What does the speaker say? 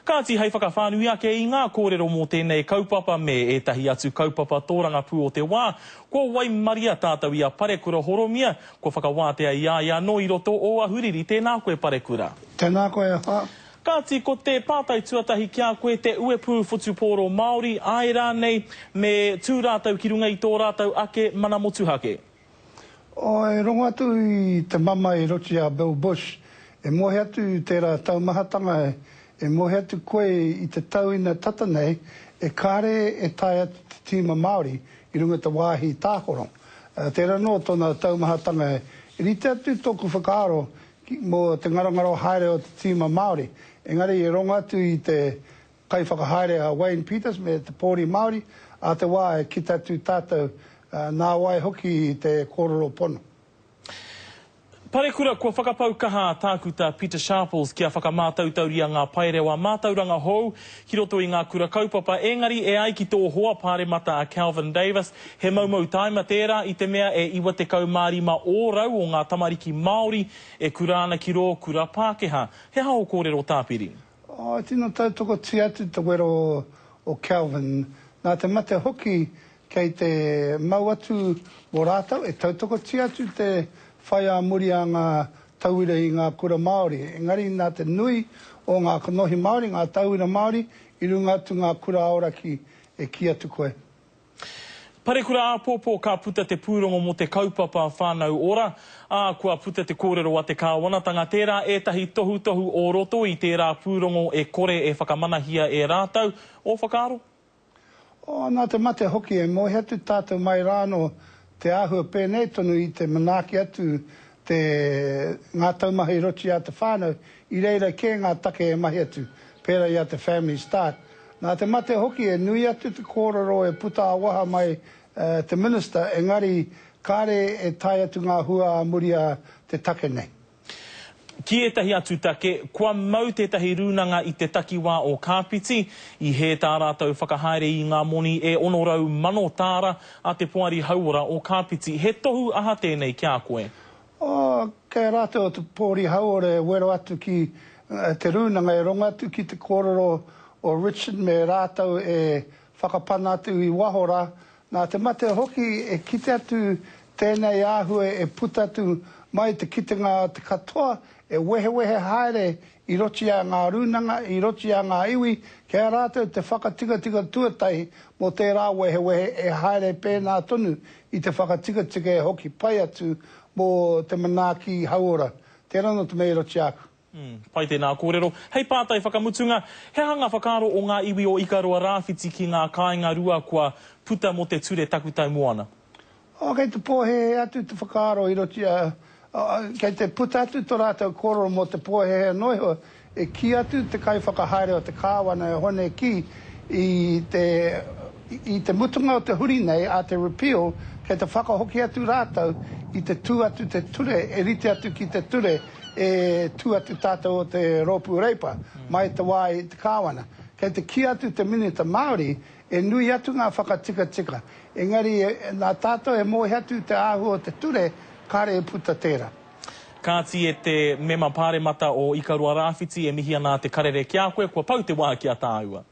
Kāti hei whakawhānui ake I ngā kōrero mō tēnei kaupapa me e tahi atu kaupapa tōranga pū o te wā. Kua wai maria tātou I a Parekura Horomia, kua whakawātea ia no I roto o ahuriri. Tēnā koe Parekura. Tēnā koe wha. Kāti ko te pātai tuatahi kia koe te uepū whutupōro Māori, ai rānei me tū rātou ki runga I tō rātou ake mana motuhake. O e rongo atu I te mama I roti a Bill Bush, e mohe atu tērā taumahatanga e mohe atu koe I te tauina tata nei, e kāre e tai atu te tīma Māori I runga te wāhi tākoro. Tērā no tōna taumahatanga e rite atu tōku whakaaro mō te ngarongaro haere o te tīma Māori. Engari e rongo atu I te kai whakahaere a Wayne Peters me te pōri Māori, a te wā e kita atu tātou nā wai hoki I te kōrero pono. Parekura, kua whakapaukaha tākuta Peter Sharples kia whakamātautauria ngā paerewa mātauranga hou ki roto I ngā kura kaupapa. Engari e ai ki tō hoa pāremata a Calvin Davis. He maumau taima tērā I te mea e iwa te kaumārima ōrau o ngā tamariki Māori e kurāna ki rō kura Pākehā. He hao kōrero tāpiri? Tino tautoko ti atu te wero o Calvin. Nā te mate hoki kei te mau atu mō rātau e tautoko ti atu te whaia muri a ngā tauira I ngā kura Māori. Engari nā te nui o ngā kanohi Māori, ngā tauira Māori, I runga atu ngā kura aoraki e ki atu koe. Parekura āpōpō ka puta te pūrongo mo te kaupapa whānau ora, kua puta te kōrero a te kāwanatanga tērā ētahi tohu o roto I tērā pūrongo e kore e whakamanahia e rātau. O whakaaro? Nā te mate hoki e mohe atu tātou mai rāno te āhua pēnei tonu I te manaki atu te ngā taumahi roti a te whānau I reira ke ngā take e mahi atu pēra I a te Family Start. Nā te mate hoki e nui atu te kōrero e puta awaha mai te minister engari kāre e tai atu ngā hua a muri a te take nei. Ki etahi atu take, kua mau tētahi rūnanga I te takiwā o Kāpiti, I he tā rātou whakahaere I ngā moni e onorau mano tāra a te poari hauora o Kāpiti. He tohu aha tēnei kia koe? Kei rātou o te pōri hauora e wero atu ki te rūnanga e ronga atu ki te kōrero o Richard me rātou e whakapana atu I wahora. Nā te mate hoki e kite atu tēnei āhua e puta atu mai te kitenga o te katoa e wehe haere I roti a ngā rūnanga, I roti a ngā iwi, kia rātou te whakatika tuatahi mō tērā wehe e haere pēnā tonu I te whakatika e hoki pai atu mō te manaki hauora. Tērā no te mei roti aku. Pai tēnā kōrero. Hei pātai whakamutunga, he hanga whakaaro o ngā iwi o Ikaroa Rāwhiti ki ngā kāinga rua kua puta mo te ture takutai moana? Kei te pōhe atu te whakaaro I roti a kei te puta atu tō rātou kōrero mo te pōhe noiho e ki atu te kai whakahaere o te kāwana e hone ki I te mutunga o te huri nei a te repeal kei te whakahoki atu rātou I te tū atu te ture e rite atu ki te ture e tū atu tātou o te rōpū reipa mai te wā I te kāwana. Kei te ki atu te minita Māori e nui atu ngā whakatika. Engari nā tātou e mohi atu te āhua o te ture kāre e puta tērā. Kāti e te mema pāremata o Ikaroa Rāwhiti e mihi ana te karere kia koe, kua pau te wā kia tāua.